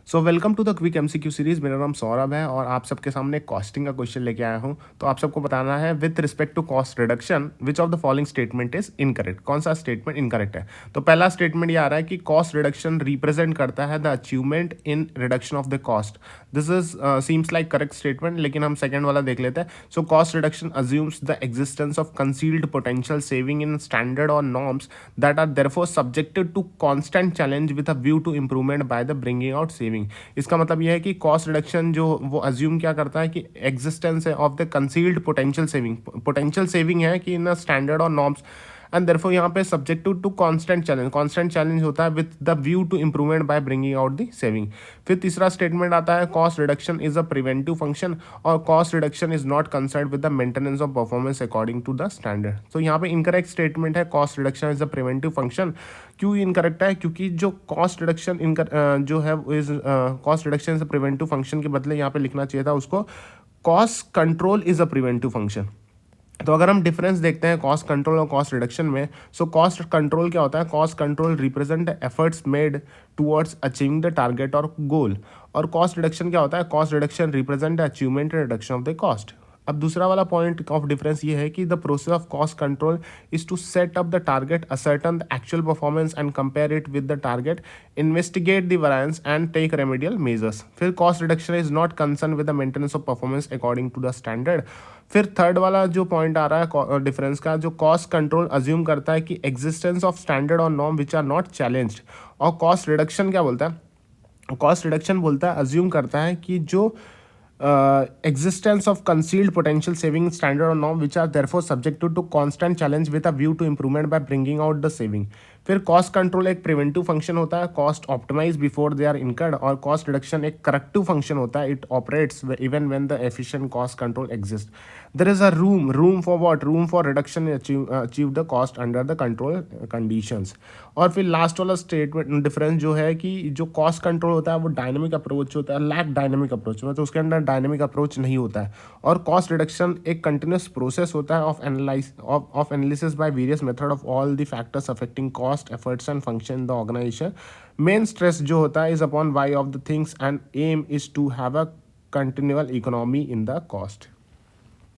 So welcome to the quick MCQ series. मेरा नाम सौरभ है और आप सबके सामने कॉस्टिंग का क्वेश्चन लेके आया हूं। तो आप सबको बताना है with respect to cost reduction which of the following statement is incorrect. कौन सा स्टेटमेंट इनकरेक्ट है? तो पहला स्टेटमेंट ये आ रहा है कि कॉस्ट रिडक्शन रिप्रेजेंट करता है the achievement in reduction of the cost. This is seems like correct statement, लेकिन हम सेकंड वाला देख लेते हैं। So cost reduction assumes the existence of concealed potential saving in standard और norms that are therefore subjected to constant challenge with a view to improvement by the bringing out saving. इसका मतलब यह है कि कॉस्ट रिडक्शन जो वो assume क्या करता है कि एग्जिस्टेंस है of the concealed potential saving है कि इन स्टैंडर्ड और नॉर्म्स एंड देयरफॉर यहाँ पे सब्जेक्टिव टू कांस्टेंट चैलेंज होता है with the view to improvement by bringing out the saving. फिर तीसरा स्टेटमेंट आता है cost reduction is a preventive function और cost reduction is not concern with the maintenance of performance according to the standard. तो यहाँ पे incorrect statement है cost reduction is a preventive function. क्यों इनकरेक्ट है? क्योंकि जो कॉस्ट रिडक्शन जो है is cost reduction is a preventive function के बदले यहाँ पे लिखना चाहिए था उसको cost control is a preventive function. तो अगर हम डिफरेंस देखते हैं कॉस्ट कंट्रोल और कॉस्ट रिडक्शन में, सो कॉस्ट कंट्रोल क्या होता है? Cost control represent efforts made towards achieving the target और गोल। और कॉस्ट रिडक्शन क्या होता है? Cost reduction represent achievement and reduction of the cost. अब दूसरा वाला पॉइंट ऑफ डिफरेंस ये है कि the process of cost control is to set up the target, ascertain the actual performance and compare it with the target, investigate the variance and take remedial measures. फिर cost reduction is not concern with the maintenance of performance according to the standard. फिर third वाला जो point आ रहा है difference का, जो cost control assume करता है कि एग्जिस्टेंस ऑफ स्टैंडर्ड और norm which are not challenged, और कॉस्ट रिडक्शन क्या बोलता है? कॉस्ट रिडक्शन बोलता है अज्यूम करता है कि जो existence of concealed potential saving standard or norm which are therefore subjected to constant challenge with a view to improvement by bringing out the saving। फिर कॉस्ट कंट्रोल एक प्रिवेंटिव फंक्शन होता है, cost optimise before they are incurred, और cost reduction एक corrective function होता है, it operates even when the efficient cost control exist. There is a room for what? Room for reduction achieve the cost under the control conditions. और फिर last वाला statement difference जो है कि जो कॉस्ट कंट्रोल होता है वो डायनेमिक अप्रोच होता है, लैक डायनेमिक अप्रोच में, तो उसके अंदर डायनेमिक अप्रोच नहीं होता है। और कॉस्ट रिडक्शन एक कंटिन्यूस प्रोसेस होता है of analysis by various method of all the factors affecting cost, efforts and function in the organisation. Main stress जो होता है is upon why of the things and aim is to have a continual economy in the cost.